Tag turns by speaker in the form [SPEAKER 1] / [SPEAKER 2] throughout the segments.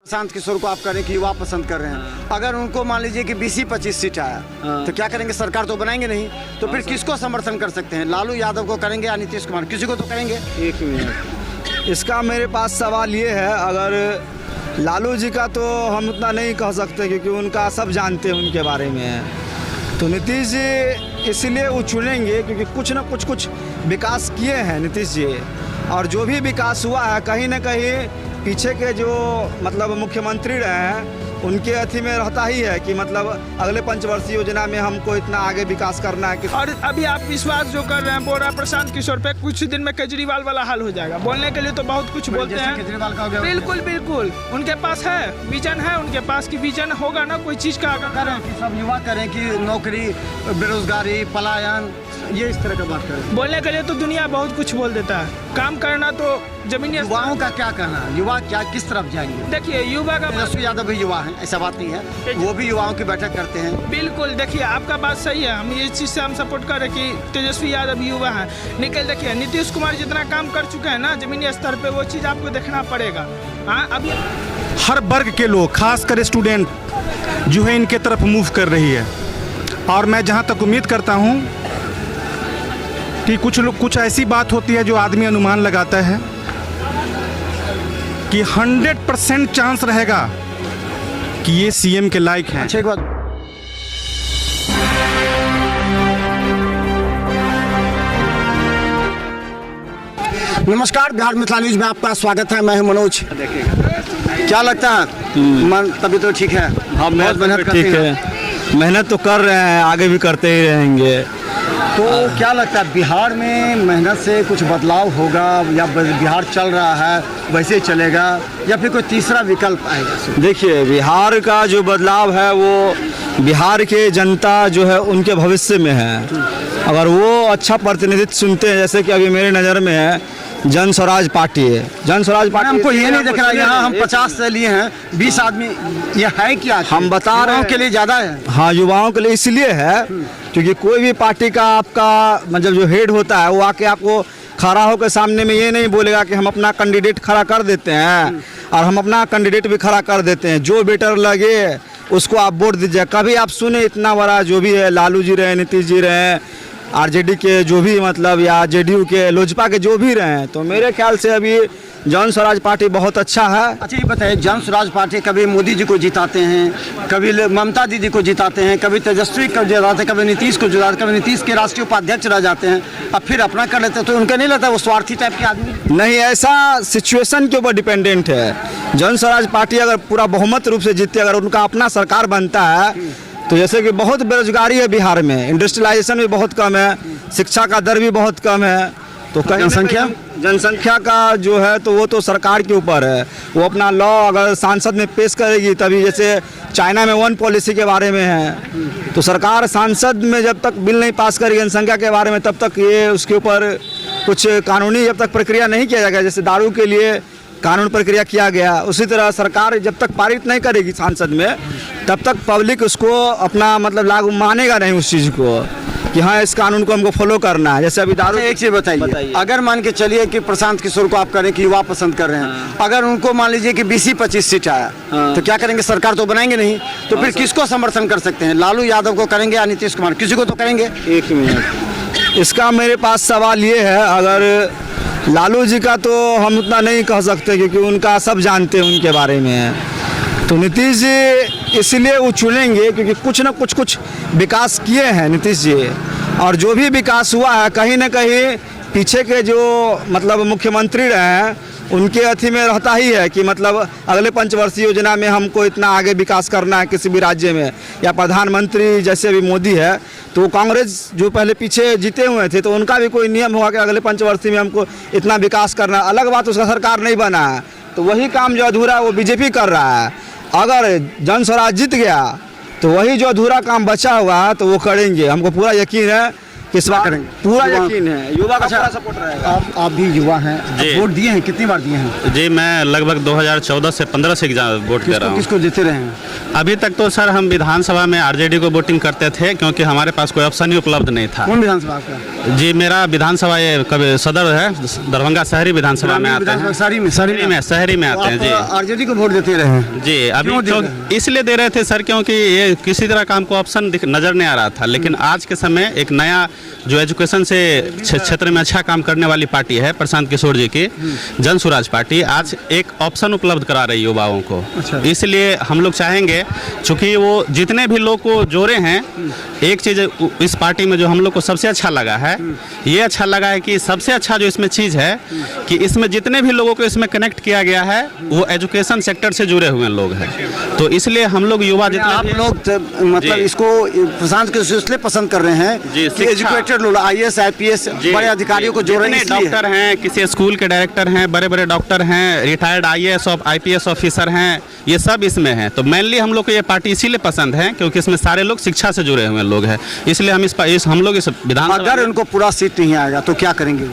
[SPEAKER 1] प्रशांत किशोर को आप करें कि युवा पसंद कर रहे हैं। अगर उनको मान लीजिए कि 20-25 सीट आया तो क्या करेंगे? सरकार तो बनाएंगे नहीं, तो फिर किसको समर्थन कर सकते हैं? लालू यादव को करेंगे या नीतीश कुमार? किसी को तो करेंगे।
[SPEAKER 2] एक मिनट, इसका मेरे पास सवाल ये है, अगर लालू जी का तो हम उतना नहीं कह सकते क्योंकि उनका सब जानते हैं उनके बारे में। तो नीतीश जी इसलिए वो चुनेंगे क्योंकि कुछ न कुछ विकास किए हैं नीतीश जी, और जो भी विकास हुआ है कहीं ना कहीं पीछे के जो मतलब मुख्यमंत्री रहे हैं उनके अथी में रहता ही है कि मतलब अगले पंचवर्षीय योजना में हमको इतना आगे विकास करना है कि।
[SPEAKER 3] और अभी आप विश्वास जो कर रहे हैं बोल रहा प्रशांत किशोर पे, कुछ दिन में केजरीवाल वाला हाल हो जाएगा। बोलने के लिए तो बहुत कुछ बोलते हैं,
[SPEAKER 1] केजरीवाल का हो गया।
[SPEAKER 3] बिल्कुल बिल्कुल, उनके पास है विजन, है उनके पास की विजन होगा ना कोई चीज का।
[SPEAKER 1] करें कि सब युवा करें कि नौकरी, बेरोजगारी, पलायन, ये इस तरह का बात करें।
[SPEAKER 3] बोलने के लिए तो दुनिया बहुत कुछ बोल देता है, काम करना तो जमीनी।
[SPEAKER 1] युवाओं का क्या कहना है? युवा क्या किस तरफ जाएंगे?
[SPEAKER 3] देखिए युवा का,
[SPEAKER 1] तेजस्वी यादव भी युवा है, ऐसा बात नहीं है, वो भी युवाओं की बैठक करते हैं।
[SPEAKER 3] बिल्कुल देखिए आपका बात सही है, हम ये चीज़ से हम सपोर्ट कर रहे हैं कि तेजस्वी यादव युवा है। निकल देखिए नीतीश कुमार जितना काम कर चुके हैं ना जमीनी स्तर पे, वो चीज़ आपको देखना पड़ेगा। हाँ अभी
[SPEAKER 4] हर वर्ग के लोग, खासकर स्टूडेंट जो है इनके तरफ मूव कर रही है, और मैं जहाँ तक उम्मीद करता हूँ कि कुछ ऐसी बात होती है जो आदमी अनुमान लगाता है कि 100% चांस रहेगा कि ये सीएम के लायक हैं।
[SPEAKER 1] अच्छा एक बात, नमस्कार, बिहार मिथिला न्यूज में आपका स्वागत है। मैं हूं मनोज। क्या लगता है मन तभी तो ठीक है?
[SPEAKER 2] हाँ,
[SPEAKER 1] बहुत मेहनत करते
[SPEAKER 2] ठीक
[SPEAKER 1] हैं।
[SPEAKER 2] है, मेहनत तो कर रहे हैं, आगे भी करते ही रहेंगे।
[SPEAKER 1] तो क्या लगता है बिहार में मेहनत से कुछ बदलाव होगा, या बिहार चल रहा है वैसे ही चलेगा, या फिर कोई तीसरा विकल्प आएगा?
[SPEAKER 2] देखिए बिहार का जो बदलाव है वो बिहार के जनता जो है उनके भविष्य में है। अगर वो अच्छा प्रतिनिधित्व सुनते हैं, जैसे कि अभी मेरे नज़र में है जन स्वराज पार्टी है। जन स्वराज पार्टी
[SPEAKER 1] हमको ये नहीं दिख रहा, यहाँ हम 50 से लिए हैं, 20 आदमी, ये है क्या?
[SPEAKER 2] हम बता रहे हैं
[SPEAKER 1] के लिए ज़्यादा है।
[SPEAKER 2] हाँ, युवाओं के लिए इसलिए है क्योंकि कोई भी पार्टी का आपका मतलब जो हेड होता है वो आके आपको खड़ा होकर सामने में ये नहीं बोलेगा कि हम अपना कैंडिडेट खड़ा कर देते हैं, और हम अपना कैंडिडेट भी खड़ा कर देते हैं, जो बेटर लगे उसको आप वोट दीजिए। कभी आप सुने इतना बड़ा जो भी है, लालू जी रहे, नीतीश जी रहे, आरजेडी के जो भी मतलब, या जेडीयू के, लोजपा के जो भी रहे हैं, तो मेरे ख्याल से अभी जन स्वराज पार्टी बहुत अच्छा है।
[SPEAKER 1] अच्छा ये बताइए, जन स्वराज पार्टी कभी मोदी जी को जिताते हैं, कभी ममता दीदी को जिताते हैं, कभी तेजस्वी को जिताते हैं, कभी नीतीश को जिताते हैं, कभी नीतीश के राष्ट्रीय उपाध्यक्ष रह जाते हैं, अब फिर अपना कर लेते हैं, तो उनका नहीं लगता वो स्वार्थी टाइप के आदमी?
[SPEAKER 2] नहीं, ऐसा सिचुएशन के ऊपर डिपेंडेंट है। जन स्वराज पार्टी अगर पूरा बहुमत रूप से जीतती है, अगर उनका अपना सरकार बनता है, तो जैसे कि बहुत बेरोजगारी है बिहार में, इंडस्ट्रियलाइजेशन भी बहुत कम है, शिक्षा का दर भी बहुत कम है, तो जनसंख्या का जो है तो वो तो सरकार के ऊपर है। वो अपना लॉ अगर सांसद में पेश करेगी तभी, जैसे चाइना में 1 पॉलिसी के बारे में है, तो सरकार सांसद में जब तक बिल नहीं पास करेगी जनसंख्या के बारे में, तब तक ये उसके ऊपर कुछ कानूनी जब तक प्रक्रिया नहीं किया जाएगा। जैसे दारू के लिए कानून प्रक्रिया किया गया, उसी तरह सरकार जब तक पारित नहीं करेगी सांसद में, तब तक पब्लिक उसको अपना मतलब लागू मानेगा नहीं उस चीज़ को कि हाँ इस कानून को हमको फॉलो करना है। जैसे अभी दारू।
[SPEAKER 1] एक चीज़ बताइए, अगर मान के चलिए कि प्रशांत किशोर को आप करें कि युवा पसंद कर रहे हैं, अगर उनको मान लीजिए कि 20-25 सीट आया तो क्या करेंगे? सरकार तो बनाएंगे नहीं, तो फिर किसको समर्थन कर सकते हैं? लालू यादव को करेंगे या नीतीश कुमार? किसी को तो करेंगे।
[SPEAKER 2] एक मिनट, इसका मेरे पास सवाल ये है, अगर लालू जी का तो हम उतना नहीं कह सकते क्योंकि उनका सब जानते हैं उनके बारे में। तो नीतीश जी इसलिए वो चुनेंगे क्योंकि कुछ न कुछ विकास किए हैं नीतीश जी, और जो भी विकास हुआ है कहीं ना कहीं पीछे के जो मतलब मुख्यमंत्री रहे हैं उनके अथी में रहता ही है कि मतलब अगले पंचवर्षीय योजना में हमको इतना आगे विकास करना है किसी भी राज्य में, या प्रधानमंत्री जैसे अभी मोदी है, तो कांग्रेस जो पहले पीछे जीते हुए थे तो उनका भी कोई नियम होगा कि अगले पंचवर्षीय में हमको इतना विकास करना है। अलग बात उसका सरकार नहीं बना है, तो वही काम जो अधूरा है वो बीजेपी कर रहा है। अगर जन स्वराज जीत गया तो वही जो अधूरा काम बचा हुआ है तो वो करेंगे, हमको पूरा यकीन है। इस बार
[SPEAKER 1] करेंगे।
[SPEAKER 2] पूरा
[SPEAKER 1] युवा-
[SPEAKER 2] यकीन है, युवा का
[SPEAKER 1] अच्छा,
[SPEAKER 2] पूरा सपोर्ट रहेगा।
[SPEAKER 1] आप भी युवा हैं,
[SPEAKER 5] जी।
[SPEAKER 1] वोट दिए हैं, कितनी बार दिए हैं?
[SPEAKER 5] जी मैं लगभग 2014 से 15 से वोट दे रहा हूँ।
[SPEAKER 1] किसको देते रहे हैं?
[SPEAKER 5] अभी तक तो सर हम विधानसभा में आरजेडी को वोटिंग करते थे क्योंकि हमारे पास कोई ऑप्शन ही उपलब्ध नहीं था।
[SPEAKER 1] कौन विधानसभा आपका?
[SPEAKER 5] जी मेरा विधानसभा ये कभी सदर है, दरभंगा शहरी विधानसभा में आते हैं।
[SPEAKER 1] शहरी में
[SPEAKER 5] शहरी में आते हैं जी।
[SPEAKER 1] आरजेडी को वोट देते रहे हैं?
[SPEAKER 5] जी अभी
[SPEAKER 1] क्यों दे
[SPEAKER 5] तो
[SPEAKER 1] रहे हैं?
[SPEAKER 5] इसलिए दे रहे थे सर क्योंकि ये किसी तरह का हमको ऑप्शन नज़र नहीं आ रहा था, लेकिन आज के समय एक नया जो एजुकेशन से क्षेत्र में अच्छा काम करने वाली पार्टी है प्रशांत किशोर जी की जन स्वराज पार्टी, आज एक ऑप्शन उपलब्ध करा रही है युवाओं को।
[SPEAKER 1] अच्छा।
[SPEAKER 5] इसलिए हम लोग चाहेंगे, चूँकि वो जितने भी लोग को जोड़े हैं, एक चीज़ इस पार्टी में जो हम लोग को सबसे अच्छा लगा है, ये अच्छा लगा है कि सबसे अच्छा जो इसमें चीज़ है कि इसमें जितने भी लोगों को इसमें कनेक्ट किया गया है वो एजुकेशन सेक्टर से जुड़े हुए लोग हैं। तो इसलिए हम लोग युवा जितने
[SPEAKER 1] आप
[SPEAKER 5] भी-
[SPEAKER 1] लोग मतलब
[SPEAKER 5] जी।
[SPEAKER 1] इसको प्रशांत के इसलिए पसंद कर रहे हैं
[SPEAKER 5] जी,
[SPEAKER 1] कि
[SPEAKER 5] शिक्षा।
[SPEAKER 1] एजुकेटेड लोग आईएएस आईपीएस
[SPEAKER 5] जी,
[SPEAKER 1] बड़े अधिकारियों को जोड़ रहे हैं
[SPEAKER 5] जितने
[SPEAKER 1] इसलिए।
[SPEAKER 5] डॉक्टर हैं, किसी स्कूल के डायरेक्टर हैं, बड़े बड़े डॉक्टर हैं, रिटायर्ड आईएएस और आईपीएस ऑफिसर हैं, ये सब इसमें हैं। तो मेनली हम लोग को ये पार्टी इसीलिए पसंद है क्योंकि इसमें सारे लोग शिक्षा से जुड़े हुए लोग हैं, इसलिए हम हम लोग इस विधानसभा
[SPEAKER 1] अगर उनको पूरा सीट नहीं आएगा तो क्या करेंगे?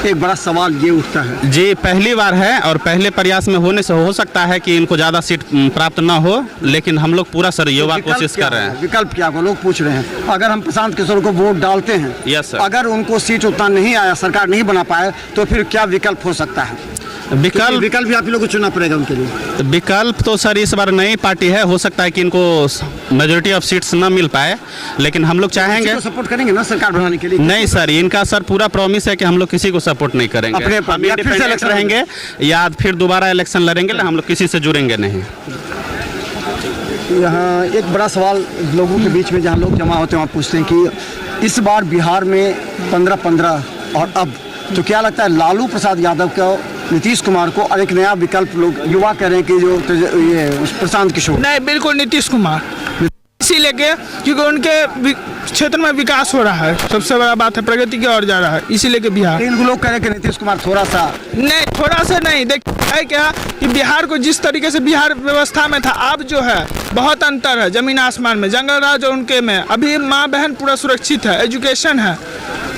[SPEAKER 1] एक बड़ा सवाल ये उठता है।
[SPEAKER 5] जी पहली बार है और पहले प्रयास में होने से हो सकता है कि इनको ज़्यादा सीट प्राप्त ना हो, लेकिन हम लोग पूरा सर युवा
[SPEAKER 1] विकल्प
[SPEAKER 5] कोशिश
[SPEAKER 1] क्या
[SPEAKER 5] कर रहे
[SPEAKER 1] है?
[SPEAKER 5] हैं।
[SPEAKER 1] विकल्प क्या को लोग पूछ रहे हैं। अगर हम प्रशांत किशोर को वोट डालते हैं,
[SPEAKER 5] यस सर।
[SPEAKER 1] अगर उनको सीट उतना नहीं आया, सरकार नहीं बना पाए, तो फिर क्या विकल्प हो सकता है?
[SPEAKER 5] विकल्प
[SPEAKER 1] विकल्प भी आप लोगों को चुनना पड़ेगा उनके लिए।
[SPEAKER 5] विकल्प तो सर इस बार नई पार्टी है, हो सकता है कि इनको मेजोरिटी ऑफ सीट्स ना मिल पाए, लेकिन हम लोग चाहेंगे।
[SPEAKER 1] सपोर्ट करेंगे ना सरकार बनाने के लिए?
[SPEAKER 5] नहीं सर, इनका सर पूरा प्रॉमिस है कि हम लोग किसी को सपोर्ट नहीं करेंगे।
[SPEAKER 1] अपने
[SPEAKER 5] हम
[SPEAKER 1] या फिर से
[SPEAKER 5] इंडिपेंडेंट
[SPEAKER 1] इलेक्शन
[SPEAKER 5] रहेंगे या फिर दोबारा इलेक्शन लड़ेंगे, हम लोग किसी से जुड़ेंगे नहीं।
[SPEAKER 1] यहाँ एक बड़ा सवाल लोगों के बीच में जहाँ लोग जमा होते हैं वहाँ पूछते हैं कि इस बार बिहार में 15-15 और अब तो क्या लगता है लालू प्रसाद यादव को, नीतीश कुमार को और एक नया विकल्प लोग युवा कह रहे हैं कि जो ये प्रशांत किशोर?
[SPEAKER 3] नहीं, बिल्कुल नीतीश कुमार। इसीलिए के क्योंकि उनके क्षेत्र में विकास हो रहा है, सबसे बड़ा बात है, प्रगति की ओर जा रहा है, इसीलिए के बिहार।
[SPEAKER 1] इन लोग कह रहे हैं कि नीतीश कुमार थोड़ा सा
[SPEAKER 3] नहीं, थोड़ा सा नहीं, देखिए क्या कि बिहार को जिस तरीके से बिहार व्यवस्था में था, अब जो है बहुत अंतर है, जमीन आसमान में। जंगल राज और उनके में अभी माँ बहन पूरा सुरक्षित है, एजुकेशन है,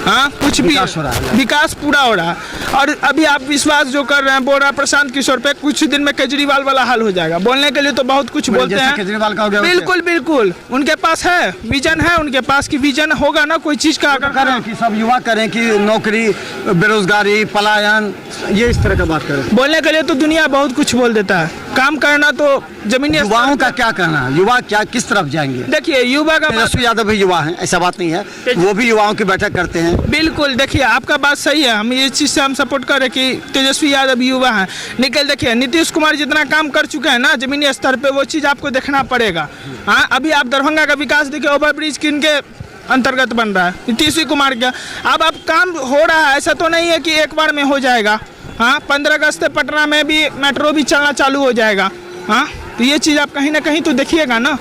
[SPEAKER 3] हाँ कुछ भी
[SPEAKER 1] विकास हो रहा है।
[SPEAKER 3] विकास पूरा हो रहा है। और अभी आप विश्वास जो कर रहे हैं, बोल रहा है प्रशांत किशोर पे, कुछ दिन में केजरीवाल वाला हाल हो जाएगा। बोलने के लिए तो बहुत कुछ बोलते
[SPEAKER 1] जैसे
[SPEAKER 3] हैं,
[SPEAKER 1] केजरीवाल का हो गया वैसे।
[SPEAKER 3] बिल्कुल बिल्कुल उनके पास है विजन, है उनके पास की विजन होगा ना कोई चीज का।
[SPEAKER 1] कर रहे हैं कि सब युवा करें कि नौकरी, बेरोजगारी, पलायन, ये इस तरह का बात करें।
[SPEAKER 3] बोलने के लिए तो दुनिया बहुत कुछ बोल देता है, काम करना तो जमीनी
[SPEAKER 1] युवाओं का क्या कहना है? युवा क्या किस तरफ जाएंगे?
[SPEAKER 3] देखिए युवा का बात,
[SPEAKER 1] तेजस्वी यादव भी युवा हैं, ऐसा बात नहीं है, वो भी युवाओं की बैठक करते हैं।
[SPEAKER 3] बिल्कुल देखिए आपका बात सही है, हम ये चीज़ से हम सपोर्ट कर रहे हैं कि तेजस्वी यादव युवा हैं। निकल देखिए नीतीश कुमार जितना काम कर चुके हैं ना जमीनी स्तर पे, वो चीज़ आपको देखना पड़ेगा। हाँ अभी आप दरभंगा का विकास देखिए, ओवरब्रिज किनके अंतर्गत बन रहा है? नीतीश कुमार का। अब काम हो रहा है, ऐसा तो नहीं है कि एक बार में हो जाएगा। हाँ 15 अगस्त से पटना में भी मेट्रो भी चलना चालू हो जाएगा। हाँ तो ये चीज़ आप कहीं ना कहीं तो देखिएगा ना।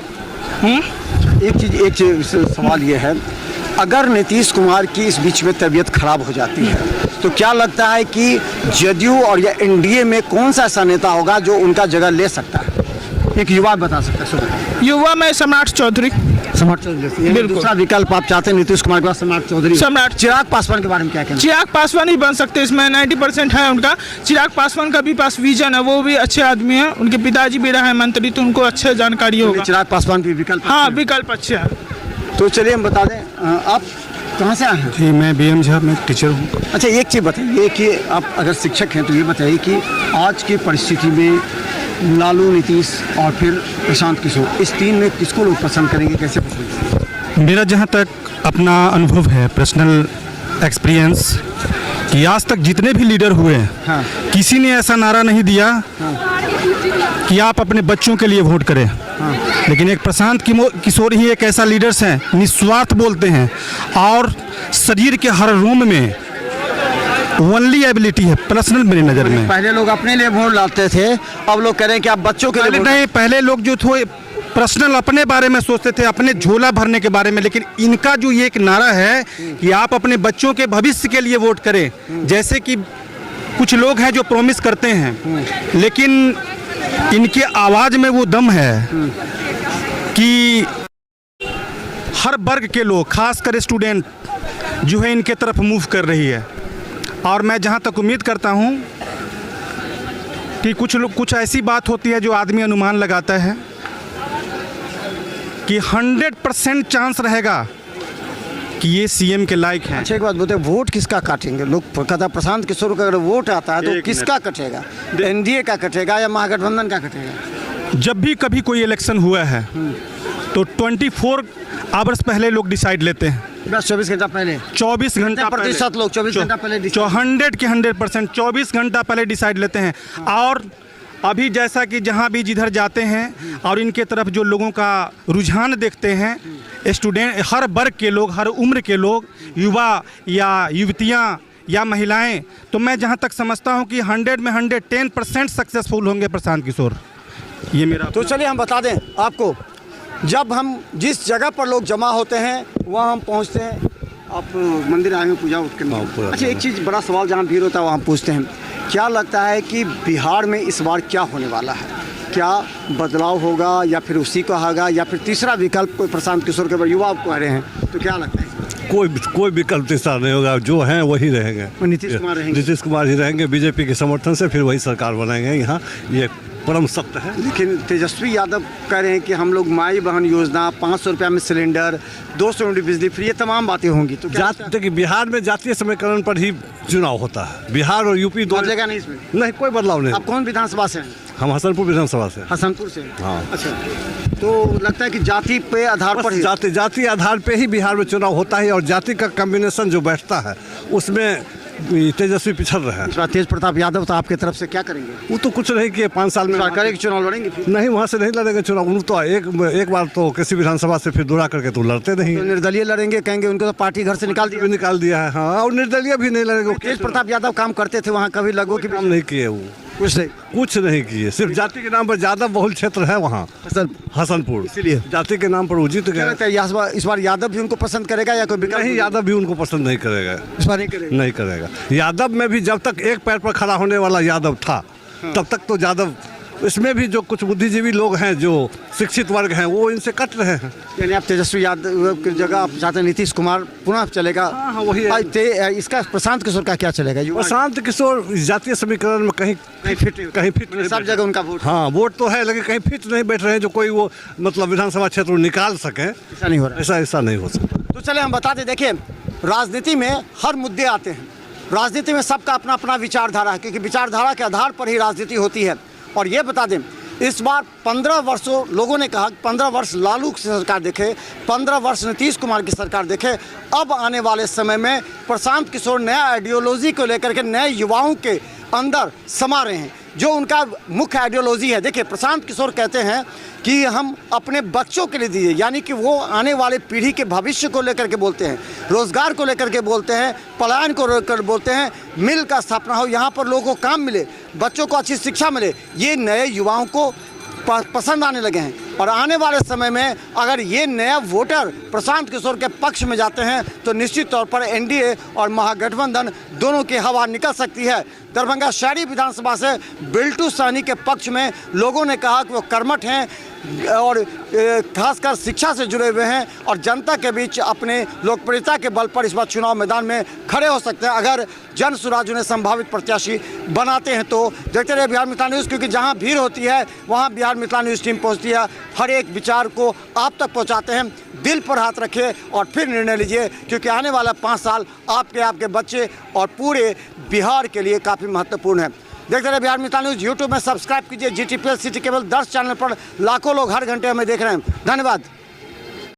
[SPEAKER 1] एक चीज सवाल ये है, अगर नीतीश कुमार की इस बीच में तबीयत खराब हो जाती है तो क्या लगता है कि जदयू और या एनडीए में कौन सा ऐसा नेता होगा जो उनका जगह ले सकता है? एक युवा बता सकता है।
[SPEAKER 3] युवा में सम्राट चौधरी।
[SPEAKER 1] सम्राट चौधरी,
[SPEAKER 3] बिल्कुल।
[SPEAKER 1] दूसरा विकल्प आप चाहते हैं नीतीश कुमार के बाद सम्राट चौधरी।
[SPEAKER 3] सम्राट।
[SPEAKER 1] चिराग पासवान के बारे में क्या कहना?
[SPEAKER 3] चिराग पासवान ही बन सकते हैं, इसमें 90% है उनका। चिराग पासवान का भी पास विजन है, वो भी अच्छे आदमी हैं, उनके पिताजी भी रहे मंत्री, तो उनको अच्छे जानकारी होगा।
[SPEAKER 1] चिराग पासवान भी विकल्प?
[SPEAKER 3] हाँ विकल्प अच्छे हैं।
[SPEAKER 1] तो चलिए हम बता दें, आप कहाँ से आए हैं?
[SPEAKER 4] जी मैं BM झा, मैं टीचर हूँ।
[SPEAKER 1] अच्छा एक चीज़ बताइए कि आप अगर शिक्षक हैं तो ये बताइए कि आज की परिस्थिति में लालू, नीतीश और फिर प्रशांत किशोर, इस तीन में किसको लोग पसंद करेंगे, कैसे पसंद करेंगे?
[SPEAKER 4] मेरा जहाँ तक अपना अनुभव है, पर्सनल एक्सपीरियंस, कि आज तक जितने भी लीडर हुए हैं,
[SPEAKER 1] हाँ।
[SPEAKER 4] किसी ने ऐसा नारा नहीं दिया कि आप अपने बच्चों के लिए वोट करें। लेकिन एक प्रशांत किशोर ही एक ऐसा लीडर्स हैं, निस्वार्थ बोलते हैं और शरीर के हर रोम में ओनली एबिलिटी है, पर्सनल मेरी नज़र में।
[SPEAKER 1] पहले लोग अपने लिए वोट डालते थे, अब लोग कह रहे हैं कि आप बच्चों के लिए
[SPEAKER 4] नहीं, पहले लोग जो थे पर्सनल अपने बारे में सोचते थे, अपने झोला भरने के बारे में, लेकिन इनका जो ये एक नारा है कि आप अपने बच्चों के भविष्य के लिए वोट करें, जैसे कि कुछ लोग हैं जो प्रॉमिस करते हैं, लेकिन इनके आवाज़ में वो दम है कि हर वर्ग के लोग, खासकर स्टूडेंट, जो है इनके तरफ मूव कर रही है। और मैं जहाँ तक उम्मीद करता हूँ कि कुछ ऐसी बात होती है जो आदमी अनुमान लगाता है कि 100% चांस रहेगा कि ये सीएम के लायक हैं।
[SPEAKER 1] अच्छा, एक बात बोलते हैं, वोट किसका काटेंगे लोग? कहता प्रशांत किशोर का अगर वोट आता है तो किसका कटेगा? एनडीए का कटेगा या महागठबंधन का कटेगा?
[SPEAKER 4] जब भी कभी कोई इलेक्शन हुआ है तो 24 आवर्स पहले लोग डिसाइड लेते हैं।
[SPEAKER 1] बस 24 घंटा पहले,
[SPEAKER 4] 24 घंटा
[SPEAKER 1] प्रतिशत लोग 24 घंटा पहले
[SPEAKER 4] 100 के 100% 24 घंटा पहले डिसाइड लेते हैं। और अभी जैसा कि जहाँ भी जिधर जाते हैं और इनके तरफ जो लोगों का रुझान देखते हैं, स्टूडेंट, हर वर्ग के लोग, हर उम्र के लोग, युवा या युवतियाँ या महिलाएं, तो मैं जहाँ तक समझता हूँ कि 100 में 110% सक्सेसफुल होंगे प्रशांत किशोर। ये मेरा
[SPEAKER 1] तो चलिए हम बता दें आपको, जब हम जिस जगह पर लोग जमा होते हैं वहाँ हम पहुँचते हैं। आप मंदिर आए हैं पूजा करने। अच्छा, एक चीज़ बड़ा सवाल जहाँ भीड़ होता है वहाँ पूछते हैं, क्या लगता है कि बिहार में इस बार क्या होने वाला है? क्या बदलाव होगा या फिर उसी को होगा या फिर तीसरा विकल्प कोई प्रशांत किशोर के ऊपर युवा कह रहे हैं, तो क्या लगता है?
[SPEAKER 6] कोई विकल्प तीसरा नहीं होगा, जो हैं वही रहेंगे।
[SPEAKER 1] नीतीश कुमार रहेंगे?
[SPEAKER 6] नीतीश कुमार ही रहेंगे, बीजेपी के समर्थन से फिर वही सरकार बनाएंगे। यहाँ ये परम सत्य है।
[SPEAKER 1] लेकिन तेजस्वी यादव कह रहे हैं कि हम लोग माई बहन योजना, 500 रुपया में सिलेंडर, 200 यूनिट बिजली फ्री, ये तमाम बातें होंगी। तो
[SPEAKER 6] देखिए, बिहार में जातीय समीकरण पर ही चुनाव होता है। बिहार और यूपी दो
[SPEAKER 1] बदलेगा नहीं इसमें?
[SPEAKER 6] नहीं, कोई बदलाव नहीं।
[SPEAKER 1] आप कौन विधानसभा से हैं?
[SPEAKER 6] हम हसनपुर विधानसभा से।
[SPEAKER 1] हसनपुर से?
[SPEAKER 6] हाँ।
[SPEAKER 1] अच्छा, तो लगता है कि जाति पे आधार पर ही,
[SPEAKER 6] जाति आधार पे ही बिहार में चुनाव होता है और जाति का कॉम्बिनेशन जो बैठता है उसमें तेजस्वी पिछड़ रहे हैं।
[SPEAKER 1] तेज प्रताप यादव तो आपके तरफ से क्या करेंगे?
[SPEAKER 6] वो तो कुछ नहीं किए 5 साल में।
[SPEAKER 1] सरकारी चुनाव लड़ेंगे फिर?
[SPEAKER 6] नहीं, वहाँ से नहीं लड़ेंगे चुनाव। उन तो एक बार तो किसी विधानसभा से फिर दूरा करके तो लड़ते नहीं।
[SPEAKER 1] तो निर्दलीय लड़ेंगे, कहेंगे उनको तो पार्टी घर से निकाल दिया
[SPEAKER 6] है। हाँ, और निर्दलीय भी नहीं लड़ेंगे।
[SPEAKER 1] तेज प्रताप यादव काम करते थे वहाँ, कभी लगो कि
[SPEAKER 6] काम नहीं किए, वो कुछ नहीं किए। सिर्फ जाति के नाम पर यादव बहुल क्षेत्र है वहाँ हसनपुर, इसीलिए जाति के नाम पर वो जीत गए।
[SPEAKER 1] इस बार यादव भी उनको पसंद करेगा या कोई
[SPEAKER 6] नहीं? यादव भी उनको पसंद नहीं करेगा,
[SPEAKER 1] इस बार
[SPEAKER 6] नहीं करेगा। यादव में भी जब तक एक पैर पर खड़ा होने वाला यादव था तब तक तो यादव, इसमें भी जो कुछ बुद्धिजीवी लोग हैं, जो शिक्षित वर्ग हैं, वो इनसे कट रहे हैं।
[SPEAKER 1] यानी आप तेजस्वी यादव की जगह आप चाहते हैं नीतीश कुमार पुनः चलेगा?
[SPEAKER 6] हाँ, वही है।
[SPEAKER 1] इसका प्रशांत किशोर का क्या चलेगा?
[SPEAKER 6] प्रशांत किशोर जातीय समीकरण में कहीं फिट नहीं,
[SPEAKER 1] सब जगह उनका वोट।
[SPEAKER 6] हाँ, वोट तो है लेकिन कहीं फिट नहीं बैठ रहे हैं जो कोई वो मतलब विधानसभा क्षेत्र निकाल सके।
[SPEAKER 1] ऐसा नहीं हो रहा,
[SPEAKER 6] ऐसा नहीं हो सकता।
[SPEAKER 1] तो चले हम बताते, देखिए राजनीति में हर मुद्दे आते हैं, राजनीति में सबका अपना अपना विचारधारा है, क्योंकि विचारधारा के आधार पर ही राजनीति होती है। और ये बता दें, इस बार 15 वर्षों लोगों ने कहा 15 वर्ष लालू की सरकार देखे, 15 वर्ष नीतीश कुमार की सरकार देखे, अब आने वाले समय में प्रशांत किशोर नया आइडियोलॉजी को लेकर के नए युवाओं के अंदर समा रहे हैं, जो उनका मुख्य आइडियोलॉजी है। देखिए, प्रशांत किशोर कहते हैं कि हम अपने बच्चों के लिए दिए, यानी कि वो आने वाले पीढ़ी के भविष्य को लेकर के बोलते हैं, रोजगार को लेकर के बोलते हैं, पलायन को लेकर बोलते हैं, मिल का स्थापना हो, यहाँ पर लोगों को काम मिले, बच्चों को अच्छी शिक्षा मिले। ये नए युवाओं को पसंद आने लगे हैं। और आने वाले समय में अगर ये नया वोटर प्रशांत किशोर के पक्ष में जाते हैं तो निश्चित तौर पर एनडीए और महागठबंधन दोनों की हवा निकल सकती है। दरभंगा शहरी विधानसभा से बिल्टू सहनी के पक्ष में लोगों ने कहा कि वो कर्मठ हैं और खासकर शिक्षा से जुड़े हुए हैं और जनता के बीच अपने लोकप्रियता के बल पर इस बार चुनाव मैदान में खड़े हो सकते हैं अगर जन सुराज उन्हें संभावित प्रत्याशी बनाते हैं। तो देखते रहिए बिहार मिथिला न्यूज़, क्योंकि जहां भीड़ होती है वहां बिहार मिथिला न्यूज़ टीम पहुंचती है, हर एक विचार को आप तक पहुंचाते हैं। दिल पर हाथ रखिए और फिर निर्णय लीजिए, क्योंकि आने वाला 5 साल आपके बच्चे और पूरे बिहार के लिए काफ़ी महत्वपूर्ण है। देखते रहे बिहार मिथिला न्यूज़। यूट्यूब में सब्सक्राइब कीजिए, GTPL सिटी केबल 10 चैनल पर लाखों लोग हर घंटे हमें देख रहे हैं। धन्यवाद।